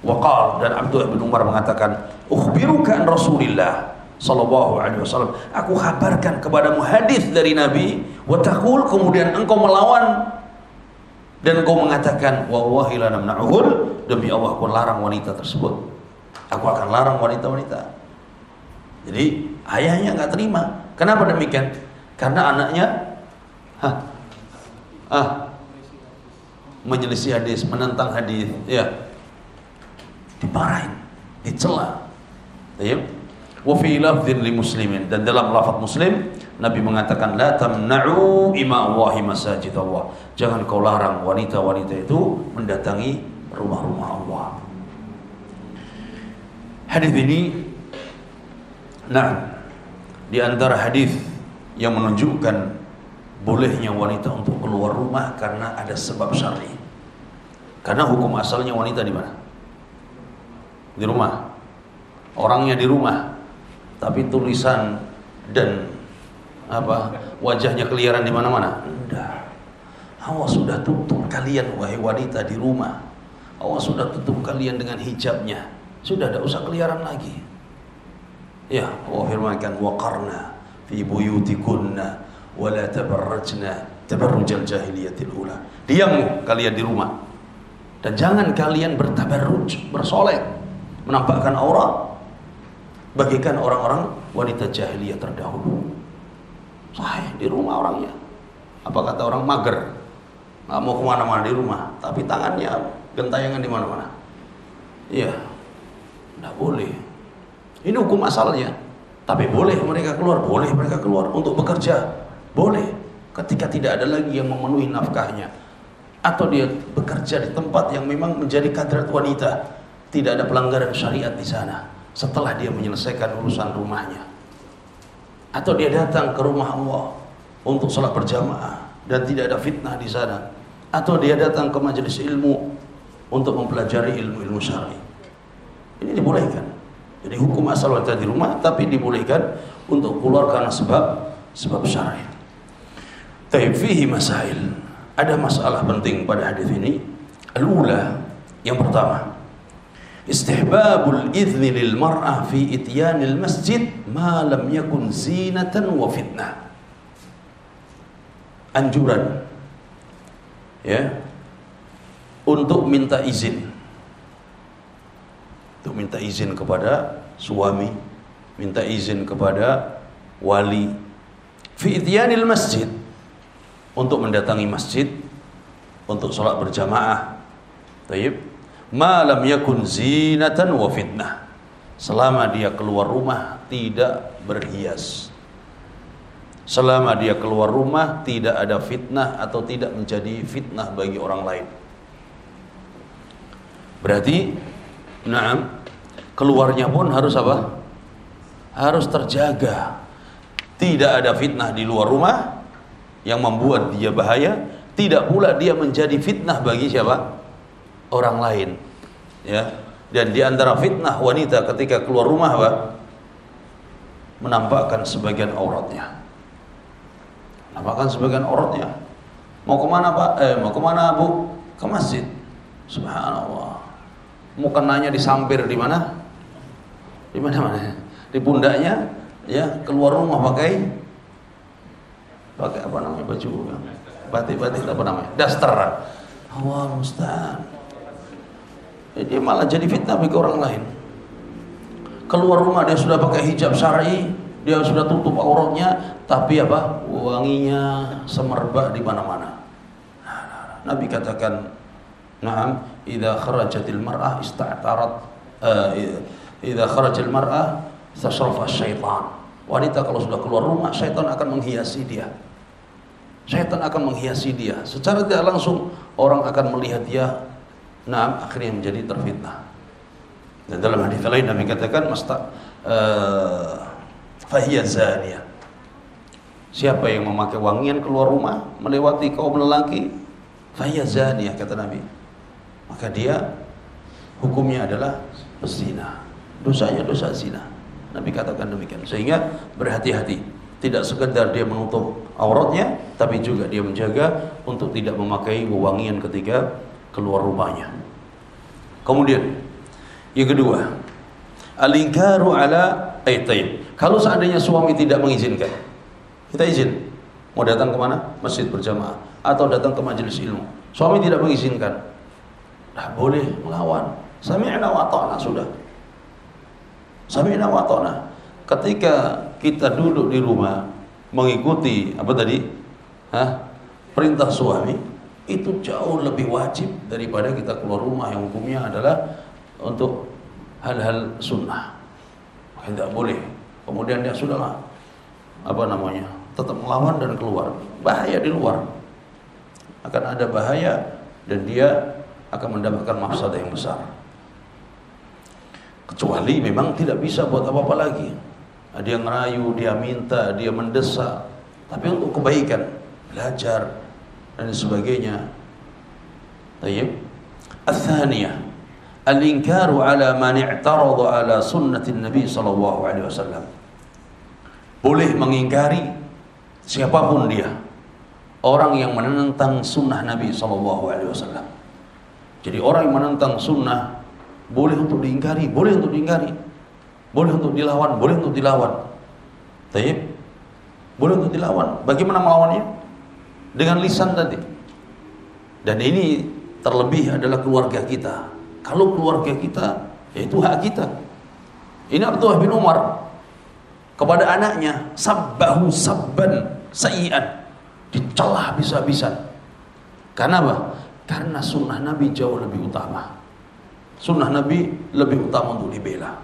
Waqal, dan Abdullah bin Umar mengatakan, ukhbiruka an Rasulillah sallallahu alaihi wasallam, aku kabarkan kepadamu hadis dari Nabi, wa taqul, kemudian engkau melawan dan engkau mengatakan, wallahi lanamna'uhun, demi Allah aku larang wanita tersebut. Aku akan larang wanita-wanita. Jadi ayahnya enggak terima. Kenapa demikian? Karena anaknya menyelisih hadis, menentang hadis, ya. Dimarahin, dicela. Ya. Wa fi lafdhin li muslimin, dan dalam lafaz Muslim Nabi mengatakan, la tamna'u ima Allahi masajid Allah, jangan kau larang wanita-wanita itu mendatangi rumah-rumah Allah. Hadis ini, di antara hadis yang menunjukkan bolehnya wanita untuk keluar rumah karena ada sebab syar'i. Karena hukum asalnya wanita di mana? Di rumah. Orangnya di rumah, tapi tulisan dan wajahnya keliaran di mana-mana. Enggak. Allah sudah tutup kalian wahai wanita di rumah. Allah sudah tutup kalian dengan hijabnya. Sudah tidak usah keliaran lagi. Ya, Allah firmankan, waqarna fi buyutikunna wa la tabarrajna tabarrujal jahiliyatil ula. Diam kalian di rumah dan jangan kalian bertabarruj, bersolek, menampakkan aurat bagikan orang-orang wanita jahiliyah terdahulu. Saya di rumah orangnya. Apa kata orang, mager, nggak mau kemana-mana di rumah, tapi tangannya gentayangan di mana-mana. Iya, tidak boleh. Ini hukum asalnya. Tapi boleh mereka keluar untuk bekerja, boleh. Ketika tidak ada lagi yang memenuhi nafkahnya, atau dia bekerja di tempat yang memang menjadi kadrat wanita, tidak ada pelanggaran syariat di sana. Setelah dia menyelesaikan urusan rumahnya, atau dia datang ke rumah Allah untuk sholat berjamaah dan tidak ada fitnah di sana, atau dia datang ke majelis ilmu untuk mempelajari ilmu-ilmu syar'i, ini dibolehkan. Jadi hukum asal wanita di rumah, tapi dibolehkan untuk keluar karena sebab syar'i. Taib fihi masail. Ada masalah penting pada hadis ini. Al-ula, yang pertama, istihbabul idzni lil mar'ah fi ityanil masjid ma lam yakun zinatan wa fitnah. Anjuran, ya, untuk minta izin. Untuk minta izin kepada suami, minta izin kepada wali fi ityanil masjid, untuk mendatangi masjid untuk sholat berjamaah. Taib, ma lam yakun zinatan wa fitnah, selama dia keluar rumah tidak berhias, selama dia keluar rumah tidak ada fitnah atau tidak menjadi fitnah bagi orang lain. Berarti keluarnya pun harus apa? Harus terjaga. Tidak ada fitnah di luar rumah yang membuat dia bahaya, tidak pula dia menjadi fitnah bagi siapa? Orang lain. Ya. Dan di antara fitnah wanita ketika keluar rumah apa? Menampakkan sebagian auratnya. Menampakkan sebagian auratnya. Mau kemana Pak? Mau kemana Bu? Ke masjid. Subhanallah. Mukenanya disampir di mana? Di mana-mana. Di pundaknya, ya, keluar rumah pakai apa namanya, baju batik apa namanya, daster. Allah musta'an. Jadi malah jadi fitnah bagi orang lain. Keluar rumah dia sudah pakai hijab syar'i, dia sudah tutup auratnya, tapi apa? Wanginya semerbak di mana-mana. Nabi katakan, "Na'am, idza kharajatil mar'ah ista'tarat idza kharajal mar'ah tasrafa syaitan." Wanita kalau sudah keluar rumah, syaitan akan menghiasi dia. Syaitan akan menghiasi dia. Secara tidak langsung orang akan melihat dia, akhirnya menjadi terfitnah. Dan dalam hadis lain Nabi katakan, fahiya zaniyah. Siapa yang memakai wangian keluar rumah melewati kaum lelaki, fahiya zaniyah, kata Nabi. Maka dia hukumnya adalah pezina. Dosanya dosa zina. Nabi katakan demikian. Sehingga berhati-hati, tidak sekedar dia menutup auratnya, tapi juga dia menjaga untuk tidak memakai wewangian ketika keluar rumahnya. Kemudian yang kedua, al-inkaru ala taib. Kalau seandainya suami tidak mengizinkan, kita izin mau datang ke mana? Masjid berjamaah atau datang ke majelis ilmu. Suami tidak mengizinkan, boleh melawan. Sami'na wa ata'na, sudah. Sami'na wa ata'na. Ketika kita duduk di rumah mengikuti apa tadi? Perintah suami, itu jauh lebih wajib daripada kita keluar rumah yang hukumnya adalah untuk hal-hal sunnah. Tidak boleh. Kemudian dia sudahlah tetap melawan dan keluar. Bahaya di luar. Akan ada bahaya dan dia akan mendapatkan mafsadah yang besar. Kecuali memang tidak bisa buat apa-apa lagi. Dia ngerayu, dia minta, dia mendesak, tapi untuk kebaikan, belajar dan sebagainya. Tayyib. Ats-tsaniyah, al-inkaru ala man i'tarada ala sunnatin Nabi sallallahu alaihi wasallam. Boleh mengingkari siapapun dia, orang yang menentang sunnah Nabi sallallahu alaihi wasallam. Jadi orang yang menentang sunnah boleh untuk diingkari, boleh untuk diingkari, boleh untuk dilawan, boleh untuk dilawan. Tayyib. Boleh untuk dilawan. Bagaimana melawannya? Dengan lisan tadi. Dan ini terlebih adalah keluarga kita. Kalau keluarga kita, itu hak kita. Ini Abdullah bin Umar kepada anaknya, sabbahu sabban sayyi'an, dicelah habis-habisan. Karena apa? Karena sunnah Nabi jauh lebih utama. Sunnah Nabi lebih utama untuk dibela.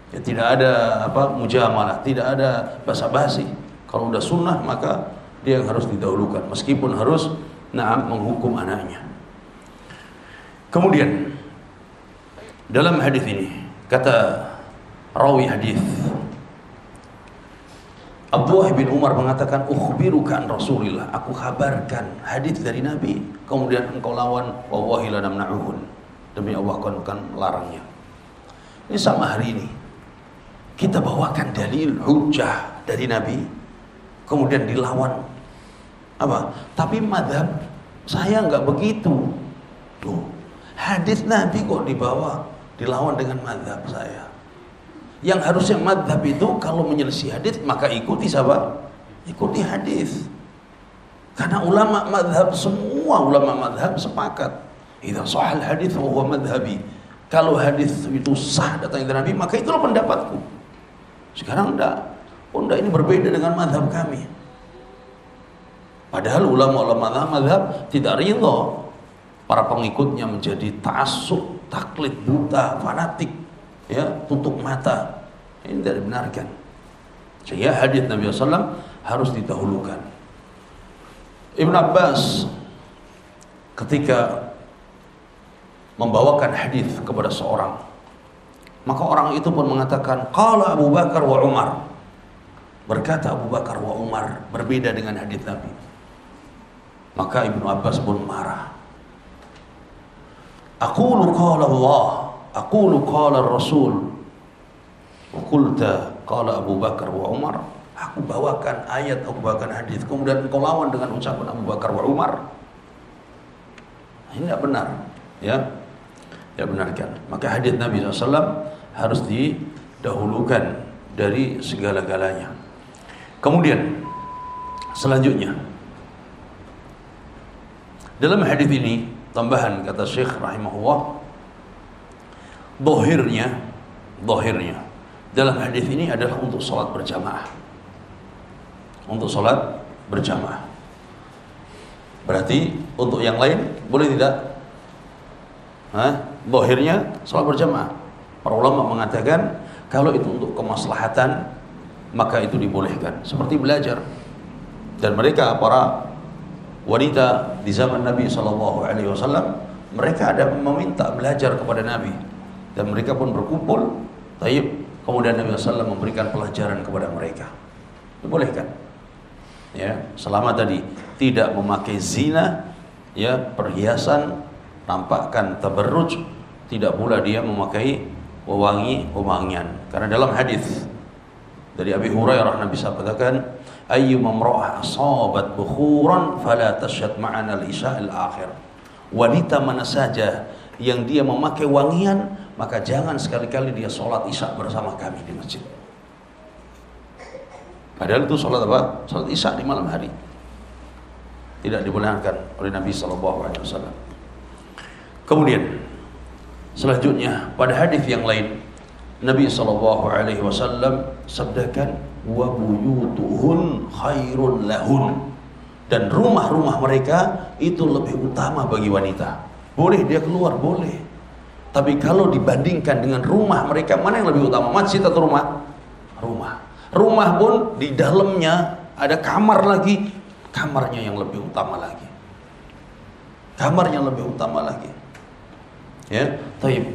Ya, tidak ada mujamalah, tidak ada basa-basi. Kalau udah sunnah maka dia yang harus didahulukan, meskipun harus menghukum anaknya. Kemudian dalam hadis ini kata rawi hadis, Abdullah bin Umar mengatakan, ukhbiruka an Rasulillah, aku kabarkan hadis dari Nabi, kemudian engkau lawan, wallahi la namna'uhun, demi Allah akan melarangnya. Ini sama hari ini kita bawakan dalil hujjah dari Nabi, kemudian dilawan tapi madhab saya enggak begitu. Loh, hadis Nabi kok dilawan dengan madhab saya. Yang harusnya madhab itu kalau menyelisih hadis maka ikuti siapa? Ikuti hadis. Karena semua ulama madhab sepakat, idza sahal hadis wa huwa madhhabi. Kalau hadis itu sah datang dari Nabi, maka itulah pendapatku. Sekarang enggak ini berbeda dengan madhab kami. Padahal ulama-ulama madhab tidak ridha para pengikutnya menjadi ta'assub, taklid buta, fanatik, ya, tutup mata. Ini tidak dibenarkan. Sehingga hadis Nabi SAW harus didahulukan. Ibn Abbas ketika membawakan hadis kepada seorang, maka orang itu pun mengatakan, qala Abu Bakar wa Umar. Berkata Abu Bakar wa Umar, berbeda dengan hadis Nabi. Maka Ibn Abbas pun marah. Aqulu qala Allah, aqulu qala Rasul, wa qulta qala Abu Bakar wa Umar. Aku bawakan ayat, aku bawakan hadis, kemudian engkau lawan dengan ucapan Abu Bakar wa Umar. Ini tidak benar, ya. Tidak benarkan. Maka hadis Nabi SAW harus didahulukan dari segala-galanya. Kemudian selanjutnya dalam hadis ini tambahan kata Syekh rahimahullah, dohirnya dalam hadis ini adalah untuk salat berjamaah. Untuk salat berjamaah. Berarti untuk yang lain boleh tidak? Dohirnya salat berjamaah. Para ulama mengatakan kalau itu untuk kemaslahatan maka itu dibolehkan. Seperti belajar. Dan mereka para wanita di zaman Nabi SAW, mereka ada meminta belajar kepada Nabi, dan mereka pun berkumpul. Kemudian Nabi SAW memberikan pelajaran kepada mereka. Dibolehkan, ya, selama tadi tidak memakai zina, ya, perhiasan, nampakkan tabarruj, tidak pula dia memakai wewangian. Karena dalam hadis dari Abi Hurairah Nabi katakan, ayyuma imra'ah asabat bukhuran fala tashhad ma'ana al-isya al-akhir. Wanita mana saja yang dia memakai wangian, maka jangan sekali-kali dia sholat isya bersama kami di masjid. Padahal itu sholat apa? Sholat isya di malam hari. Tidak dibenarkan oleh Nabi SAW. Kemudian selanjutnya pada hadis yang lain Nabi SAW sabdakan, wa buyutuhun khairun lahun, dan rumah-rumah mereka itu lebih utama bagi wanita. Boleh dia keluar, boleh. Tapi kalau dibandingkan dengan rumah mereka, mana yang lebih utama? Masjid atau rumah? Rumah pun di dalamnya ada kamar lagi, kamarnya yang lebih utama lagi. Ya, taib.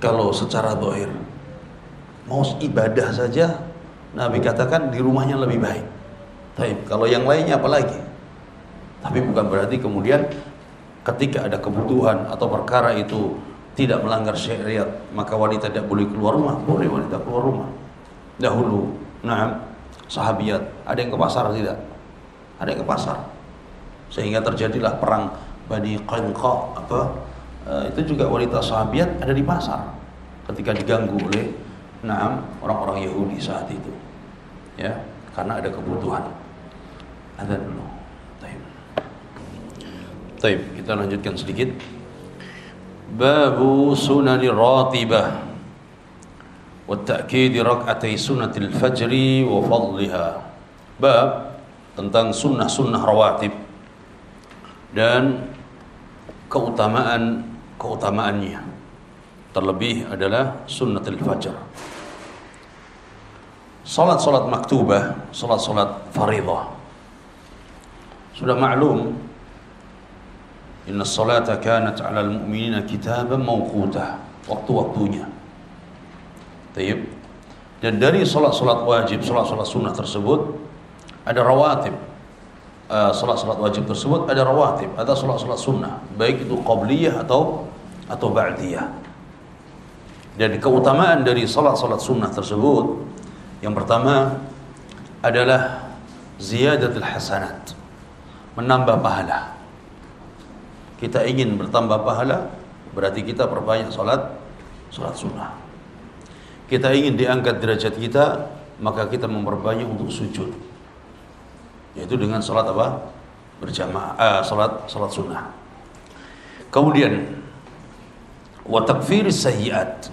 Kalau secara zahir mau ibadah saja, Nabi katakan di rumahnya lebih baik. Taib. Kalau yang lainnya apalagi? Tapi bukan berarti kemudian ketika ada kebutuhan atau perkara itu tidak melanggar syariat, maka wanita tidak boleh keluar rumah. Boleh wanita keluar rumah. Dahulu, sahabiat ada yang ke pasar tidak? Ada yang ke pasar. Sehingga terjadilah perang Bani Qainuqa, itu juga wanita sahabiat ada di pasar ketika diganggu oleh orang-orang Yahudi saat itu, ya, karena ada kebutuhan. Ada dulu. Taib. Kita lanjutkan sedikit. Babu sunani ratibah wa ta'kid rak'atay sunatil fajri wa fadliha. Bab tentang sunnah-sunnah rawatib dan keutamaannya. terlebih adalah sunnatul fajr. Salat-salat maktubah, salat-salat fardhah. Sudah maklum, inna salata kanat 'alal mu'minina kitaban mawquta, waktu-waktunya. Baik. Dan dari salat-salat wajib, salat-salat sunnah tersebut ada rawatib. Salat-salat wajib tersebut ada rawatib, ada salat-salat sunnah, baik itu qabliyah atau ba'diyah. Dan keutamaan dari salat-salat sunnah tersebut, yang pertama adalah ziyadatul hasanat, menambah pahala. Kita ingin bertambah pahala, berarti kita perbanyak salat sunnah. Kita ingin diangkat derajat kita, maka kita memperbanyak untuk sujud, yaitu dengan salat apa? Berjamaah, salat sunnah. Kemudian wa takfiris sayyi'at.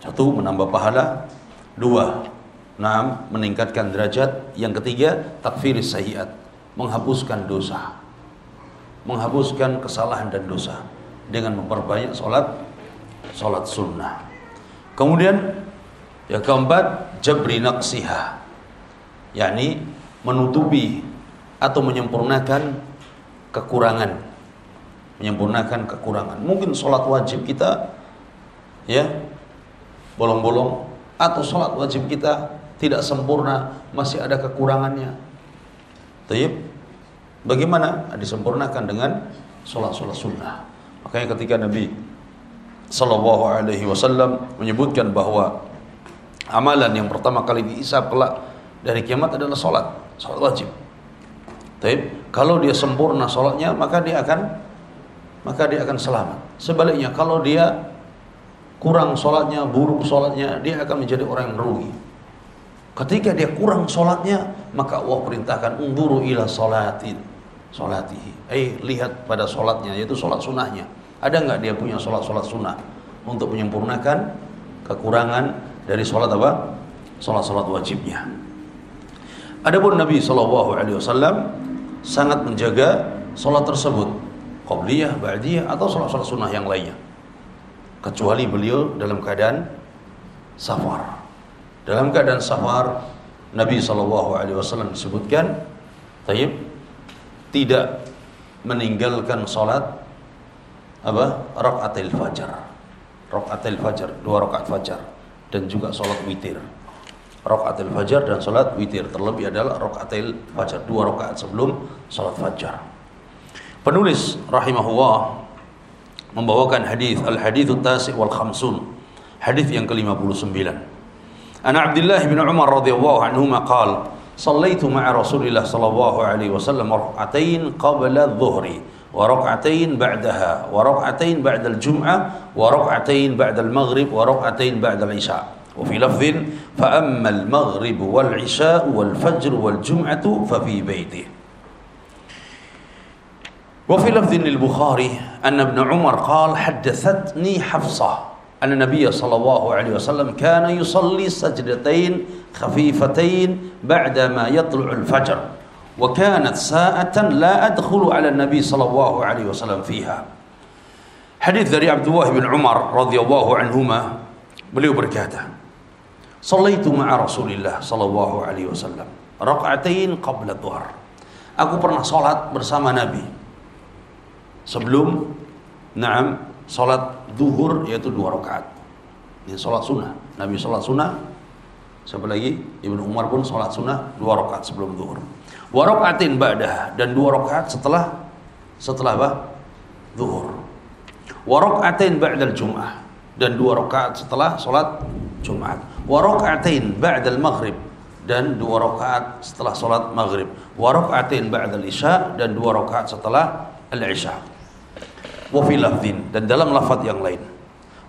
Satu, menambah pahala. Dua, meningkatkan derajat. Yang ketiga, takfiris sayyi'at, menghapuskan dosa, menghapuskan kesalahan dan dosa dengan memperbanyak salat sunnah. Kemudian yang keempat, jabri naqsiha, yakni menutupi atau menyempurnakan kekurangan. Mungkin salat wajib kita ya bolong-bolong, atau salat wajib kita tidak sempurna, masih ada kekurangannya. Tayyib, bagaimana? Disempurnakan dengan salat sunnah. Makanya ketika Nabi sallallahu alaihi wasallam menyebutkan bahwa amalan yang pertama kali dihisab kelak dari kiamat adalah salat wajib. Tayyib, kalau dia sempurna salatnya, maka dia akan selamat. Sebaliknya, kalau dia kurang salatnya, buruk salatnya, dia akan menjadi orang yang merugi. Ketika dia kurang salatnya, maka Allah perintahkan unzuru ila salatihi. Lihat pada salatnya, yaitu salat sunnahnya. Ada enggak dia punya salat sunnah untuk menyempurnakan kekurangan dari salat apa? Salat wajibnya. Adapun Nabi sallallahu alaihi wasallam sangat menjaga salat tersebut, qabliyah, ba'diyah atau salat sunnah yang lainnya. Kecuali beliau dalam keadaan safar. Dalam keadaan safar, Nabi SAW disebutkan, tidak meninggalkan salat rakaatil fajar. Rakaatil fajar, 2 rakaat fajar, dan juga salat witir. Rakaatil fajar dan salat witir, terlebih adalah rakaatil fajar, 2 rakaat sebelum salat fajar. Penulis rahimahullah membawakan hadis al-hadits at-tasi' wal khamsun, hadis yang ke-59. An Abdullah bin Umar radhiyallahu anhuma qala صليت مع رسول الله صلى الله عليه وسلم ركعتين قبل الظهر وركعتين بعدها وركعتين بعد الجمعة وركعتين بعد المغرب وركعتين بعد العشاء وفي لفظ فأما المغرب والعشاء والفجر والجمعة ففي بيته. وفي لفظ للبخاري أن ابن عمر قال حدثتني حفصة أن النبي صلى الله عليه وسلم كان يصلي سجدتين خفيفتين بعدما يطلع الفجر وكانت ساعة لا أدخل على النبي صلى الله عليه وسلم فيها. Hadis dari Abdullah bin Umar radhiyallahu anhuma, beliau berkata, "Shallaitu ma'a Rasulillah sallallahu alaihi wasallam raka'atain qabla dhuhr." Aku pernah salat bersama Nabi sebelum salat zuhur, yaitu 2 rakaat. Ini salat sunnah. Nabi salat sunnah. Siapa lagi? Ibnu Umar pun salat sunnah 2 rakaat sebelum zuhur. Wa rakaatin ba'daha, dan 2 rakaat setelah apa? Zuhur. Wa rakaatin ba'dal jum'ah, dan 2 rakaat setelah salat Jumat. Wa rakaatin ba'dal maghrib, dan 2 rakaat setelah salat maghrib. Wa rakaatin ba'dal isya, dan 2 rakaat setelah al-isya. Wa fi lafdhin, dan dalam lafaz yang lain,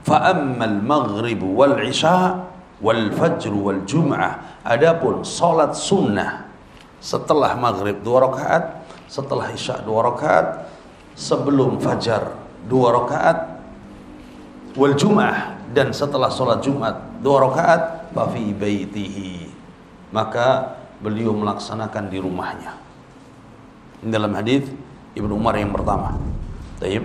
fa ammal maghrib wal isya wal fajr wal jum'ah, adapun salat sunnah setelah maghrib 2 rakaat, setelah isya 2 rakaat, sebelum fajar 2 rakaat, wal jum'ah, dan setelah salat Jumat 2 rakaat, fa fi baitihi, maka beliau melaksanakan di rumahnya. Ini dalam hadis Ibnu Umar yang pertama. Baik.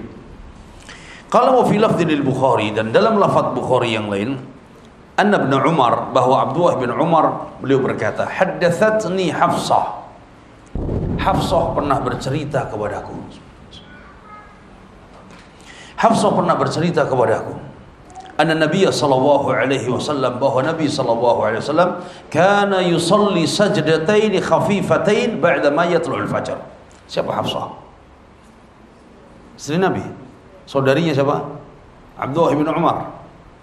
Qala wa fi lafdhin al-Bukhari, dan dalam lafaz Bukhari yang lain, anna Ibn Umar, bahwa Abdullah bin Umar beliau berkata, haddathatni Hafsah. Hafsah pernah bercerita kepadaku. Hafsah pernah bercerita kepadaku, anna Nabiy sallallahu alaihi wasallam, bahwa Nabi sallallahu alaihi wasallam kana yusalli sajdatain khafifatain ba'da ma yatla'ul fajr. Siapa Hafsah? Istri Nabi. Saudarinya siapa? Abdullah bin Umar,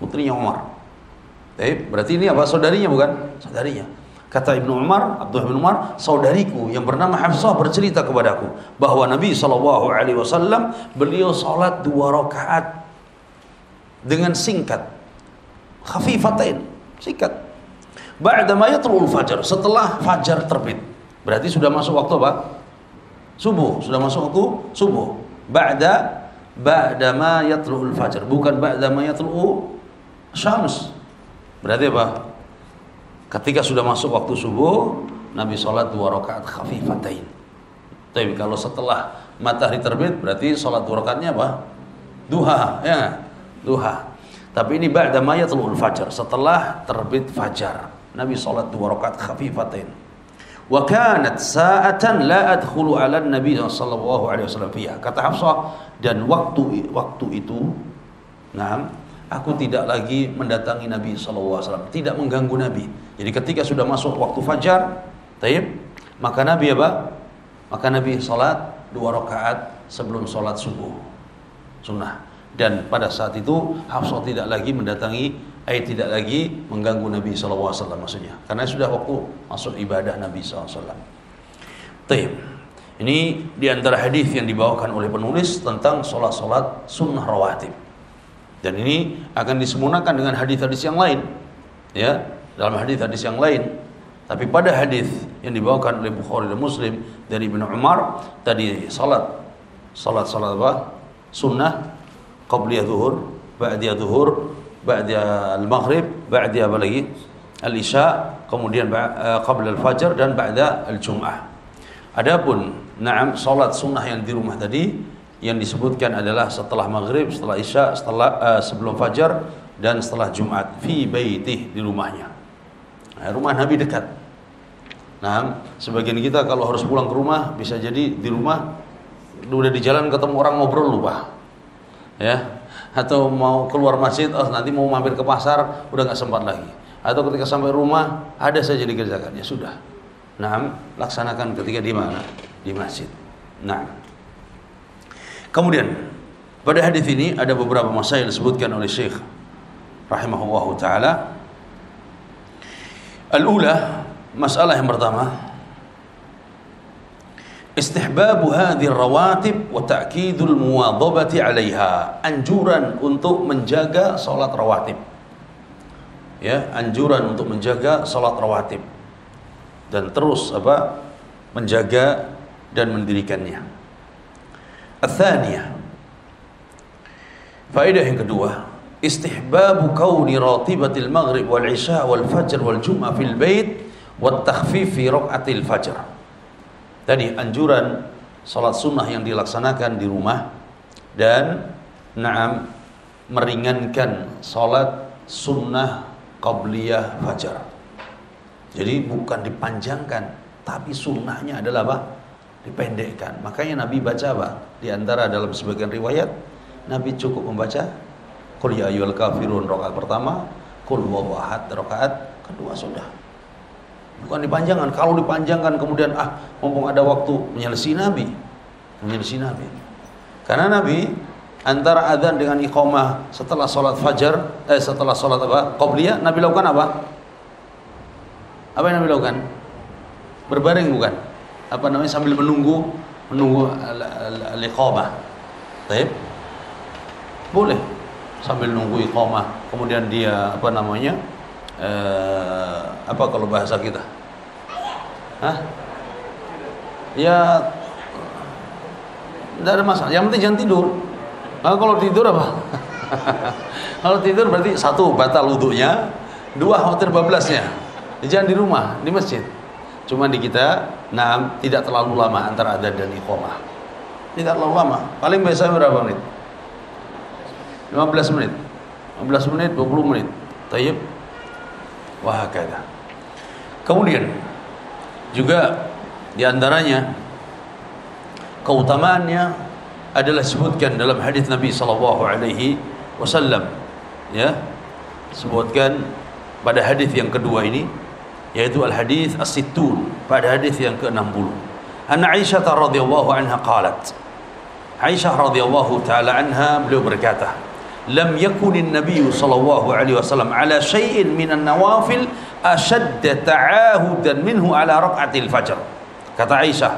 putrinya Umar. Berarti ini apa? Saudarinya bukan? Saudarinya. Kata Ibnu Umar, Abdullah bin Umar, saudariku yang bernama Hafsah bercerita kepadaku bahwa Nabi SAW beliau salat 2 rakaat dengan singkat, khafifatain, singkat. Ba'da ma yatla'ul fajr, setelah fajar terbit. Berarti sudah masuk waktu apa? Subuh, sudah masuk waktu subuh. Ba'da ma yatla'ul fajr, bukan ba'da ma yatla'u syams. Berarti apa? Ketika sudah masuk waktu subuh, Nabi sholat 2 rakaat khafifatain. Tapi kalau setelah matahari terbit, berarti sholat 2 rakaatnya apa? Duha, ya, duha. Tapi ini ba'da ma yatla'ul fajr, setelah terbit fajar, Nabi sholat 2 rakaat khafifatain. Wa kanat sa'atan la adkhulu 'ala an-nabi sallallahu alaihi wasallam fiha. Kata Hafsah, dan waktu itu, nah, aku tidak lagi mendatangi Nabi sallallahu alaihi wasallam, tidak mengganggu Nabi. Jadi ketika sudah masuk waktu fajar, maka Nabi apa? Maka Nabi salat 2 rakaat sebelum salat subuh, sunnah. Dan pada saat itu Hafsah tidak lagi mendatangi, tidak lagi mengganggu Nabi sallallahu alaihi wasallam, maksudnya, karena sudah waktu masuk ibadah Nabi sallallahu alaihi wasallam. Ini diantara hadis yang dibawakan oleh penulis tentang salat-salat sunnah rawatib. Dan ini akan disempurnakan dengan hadis-hadis yang lain, ya, dalam hadis-hadis yang lain. Tapi pada hadis yang dibawakan oleh Bukhari dan Muslim dari Ibnu Umar tadi, salat apa? Sunnah, qabliyah zuhur, ba'diyah zuhur, ba'da al-maghrib, ba'da apa lagi? Al-isya, kemudian qabla al-fajr, dan ba'da al-jum'ah. Adapun salat sunnah yang di rumah tadi yang disebutkan adalah setelah maghrib, setelah isya, sebelum fajar, dan setelah Jumat, fi baitih, di rumahnya. Nah, rumah Nabi dekat. Nah, sebagian kita kalau harus pulang ke rumah, bisa jadi di rumah udah di jalan ketemu orang ngobrol lupa, ya, atau mau keluar masjid, nanti mau mampir ke pasar, udah nggak sempat lagi. Atau ketika sampai rumah ada saja dikerjakan, ya sudah. Nah, laksanakan ketika di mana? Di masjid. Nah, kemudian pada hadis ini ada beberapa masail disebutkan oleh Syekh rahimahullahu taala. Al-ula, masalah yang pertama, istihbabu hadhihi rawatib wa ta'kidul muwadhabati 'alaiha. Anjuran untuk menjaga salat rawatib. Ya, anjuran untuk menjaga salat rawatib dan terus menjaga dan mendirikannya. Ats-tsaniyah, faedah yang kedua, istihbabu kauni ratibatil maghrib wal isya wal fajr wal jum'ah fil bait wat takhfif fi raqatil fajr. Tadi anjuran salat sunnah yang dilaksanakan di rumah dan meringankan salat sunnah qabliyah fajar. Jadi bukan dipanjangkan, tapi sunnahnya adalah apa? Dipendekkan. Makanya Nabi baca apa? Di antara dalam sebagian riwayat, Nabi cukup membaca Qul ya ayyuhal kafirun rakaat pertama, Qul huwallahu ahad rakaat kedua, sudah. Bukan dipanjangkan. Kalau dipanjangkan kemudian mumpung ada waktu, menyelesaikan Nabi. Karena Nabi antara adzan dengan iqamah setelah salat fajar, setelah salat qabliyah, Nabi lakukan apa? Apa yang Nabi lakukan? Berbaring bukan? Sambil menunggu al-iqamah. Baik. Boleh sambil nunggu iqamah, kemudian dia kalau bahasa kita? Ya tidak ada masalah. Yang penting jangan tidur. Kalau tidur apa? Kalau tidur berarti 1, batal wudunya, 2, khawatir bablasnya. Jangan di rumah, di masjid. Cuma di kita, tidak terlalu lama antara adzan dan iqamah. Tidak terlalu lama. Paling biasa berapa menit? 15 menit, 15 menit, 20 menit. Tayyib. Wah, kata. Kemudian juga di antaranya keutamaannya adalah disebutkan dalam hadis Nabi sallallahu alaihi wasallam, ya. Sebutkan pada hadis yang kedua ini, yaitu al-hadis as-sittun, pada hadis yang ke-60. Anna Aisyah radhiyallahu anha qalat. Aisyah radhiyallahu taala anha beliau berkata, "Lam yakun an-nabiy sallallahu alaihi wasallam ala syai'in min an-nawafil ashadda ta'ahudan minhu ala rak'atil fajr." Kata Aisyah,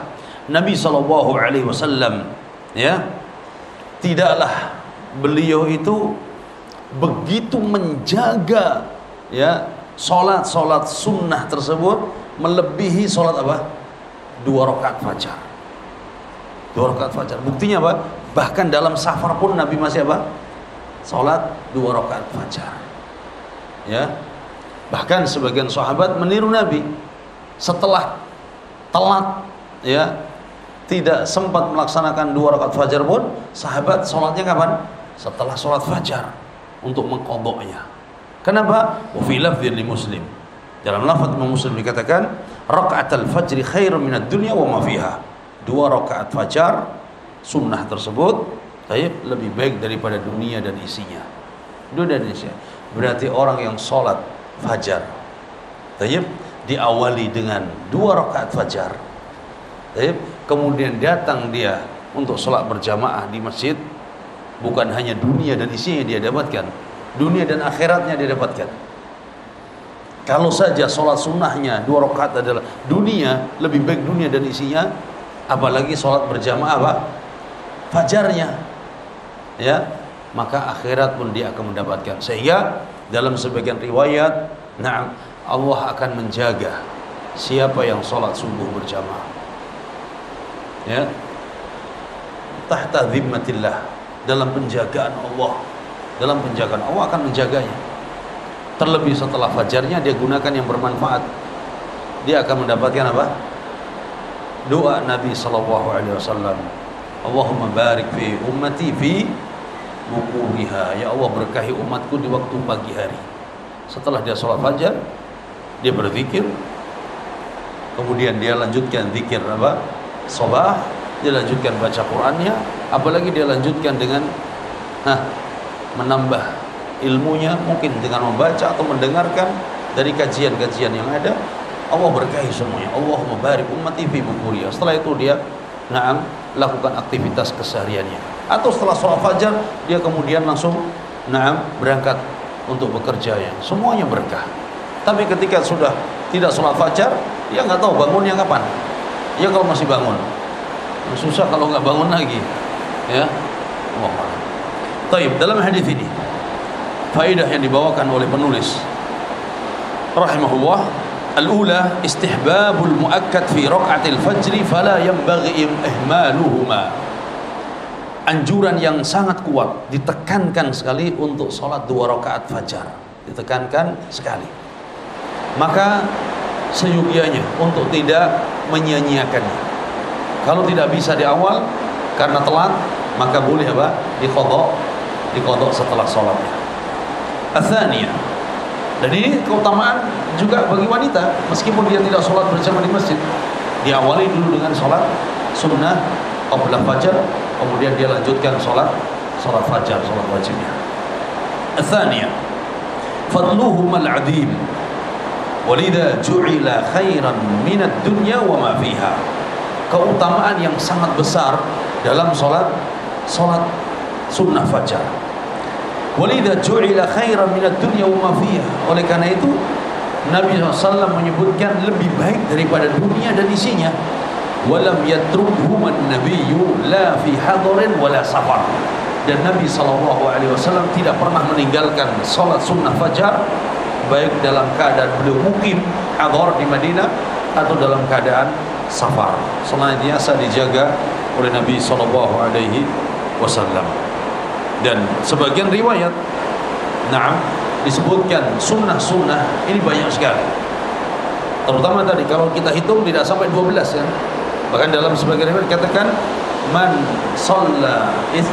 Nabi sallallahu alaihi wasallam, ya, tidaklah beliau itu begitu menjaga, ya, solat sunnah tersebut melebihi solat apa? 2 rakaat fajar. 2 rakaat fajar. Buktinya apa? Bahkan dalam safar pun Nabi masih apa? Solat 2 rakaat fajar. Ya. Bahkan sebagian sahabat meniru Nabi. Setelah telat, ya, tidak sempat melaksanakan 2 rakaat fajar pun, sahabat solatnya kapan? Setelah solat fajar, untuk mengqadha'nya. Kenapa? Wa fi lafdhin li Muslim. Dalam lafaz Imam Muslim dikatakan, raka'atul fajri khairun minad dunya wa ma fiha. 2 rakaat fajar sunnah tersebut, lebih baik daripada dunia dan isinya. Dunia dan isinya. Berarti orang yang sholat fajar, diawali dengan 2 rakaat fajar, kemudian datang dia untuk sholat berjamaah di masjid, bukan hanya dunia dan isinya dia dapatkan, dunia dan akhiratnya dia dapatkan. Kalau saja sholat sunnahnya 2 rakaat adalah dunia, lebih baik dunia dan isinya, apalagi sholat berjamaah apa? Fajarnya, ya, maka akhirat pun dia akan mendapatkan. Sehingga dalam sebagian riwayat, nah, Allah akan menjaga siapa yang sholat subuh berjamaah, ya, tahta dhimmatillah, dalam penjagaan Allah. Dalam penjagaan Allah akan menjaganya. Terlebih setelah fajarnya dia gunakan yang bermanfaat, dia akan mendapatkan apa? Doa Nabi sallallahu alaihi wasallam, Allahumma barik fi ummati fi bukuriha. Ya Allah, berkahi umatku di waktu pagi hari. Setelah dia sholat fajar, dia berzikir, kemudian dia lanjutkan zikir apa? Sabah, dia lanjutkan baca Qur'annya, apalagi dia lanjutkan dengan menambah ilmunya, mungkin dengan membaca atau mendengarkan dari kajian-kajian yang ada. Allah berkahi semuanya. Allahumma barik ummati fi bukuriha. Setelah itu dia lakukan aktivitas kesehariannya. Atau setelah sholat fajar, dia kemudian langsung berangkat untuk bekerja, ya. Semuanya berkah. Tapi ketika sudah tidak sholat fajar, dia nggak tahu bangunnya kapan. Ya kalau masih bangun, susah kalau nggak bangun lagi, ya. Taib, dalam hadis ini faedah yang dibawakan oleh penulis rahimahullah, al-ula istihbabul muakkad fi raka'atil fajri fala yanbaghi ihmaluhuma. Anjuran yang sangat kuat, ditekankan sekali untuk sholat 2 rakaat fajar, ditekankan sekali. Maka seyogianya untuk tidak menyia-nyiakannya. Kalau tidak bisa di awal karena telat, maka boleh apa? Diqadha setelah sholatnya. Atsaniyah, dan ini keutamaan juga bagi wanita, meskipun dia tidak sholat berjamaah di masjid, diawali dulu dengan sholat sunnah qabla fajar, kemudian dia lanjutkan sholat fajar, sholat wajibnya. Atsaniyah, fadluhuma al-'azim walidha ju'ila khairan minad dunya wa ma fiha. Keutamaan yang sangat besar dalam sholat sunnah fajar. Walidha ju'ila khairan minad dunya wa ma fiha. Oleh karena itu Nabi SAW menyebutkan lebih baik daripada dunia dan isinya. Walam yatrukhum an-nabiyyu la fi hadarin wala safar. Dan Nabi SAW tidak pernah meninggalkan salat sunnah fajar, baik dalam keadaan beliau mukim hadar di Madinah atau dalam keadaan safar. Senantiasa dijaga oleh Nabi SAW. Dan sebagian riwayat disebutkan sunnah-sunnah ini banyak sekali. Terutama tadi kalau kita hitung tidak sampai 12, kan. Bahkan dalam sebagian riwayat katakan man shalla 12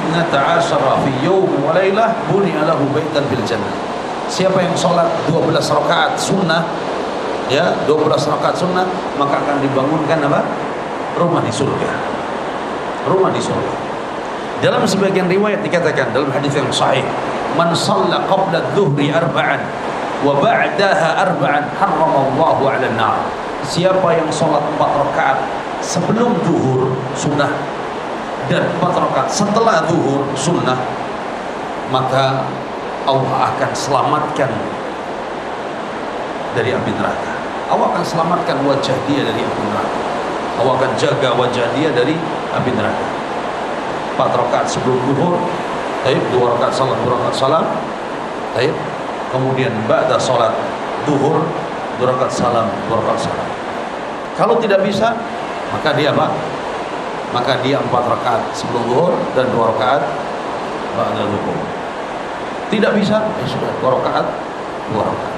fi yawm wa lailah buniya lahu baitan fil jannah. Siapa yang sholat 12 rakaat sunnah, ya 12 rakaat sunnah, maka akan dibangunkan apa? Rumah di surga. Rumah di surga. Dalam sebagian riwayat dikatakan dalam hadis yang sahih, man shalla qabla adh-dhuhri arba'an wa ba'daha arba'an harramallahu 'alan nar. Siapa yang sholat 4 rakaat sebelum zuhur sunnah dan 4 rakaat setelah zuhur sunnah, maka Allah akan selamatkan dari api neraka. Allah akan selamatkan wajah dia dari api neraka. Allah akan jaga wajah dia dari api neraka. 4 rakaat sebelum zuhur, 2 rakaat salat, 2 rakaat salam, kemudian ba'da salat zuhur 2 rakaat salam, 2 rakaat salam. Kalau tidak bisa, maka dia apa? Maka dia 4 rakaat sebelum zuhur dan 2 rakaat ba'da zuhur. Tidak bisa, ya sudah 2 rakaat, 2 rakaat.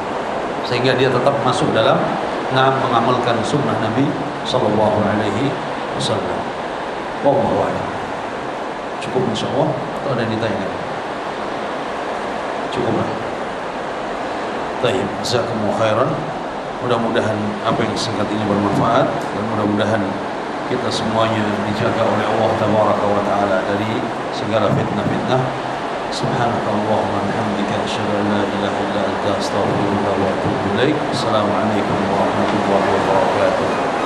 Sehingga dia tetap masuk dalam mengamalkan sunnah Nabi sallallahu alaihi wasallam. Wallahu a'lam. Cukup insyaallah, atau ada yang ditanyakan? Cukup. Baik, jazakumullahu khairan. Mudah-mudahan apa yang singkat ini bermanfaat dan mudah-mudahan kita semuanya dijaga oleh Allah tabaraka wa taala dari segala fitnah-fitnah. Subhanakallahumma wa bihamdika asyhadu an la ilaha illa anta astaghfiruka wa atubu ilaik. Assalamualaikum warahmatullahi wabarakatuh.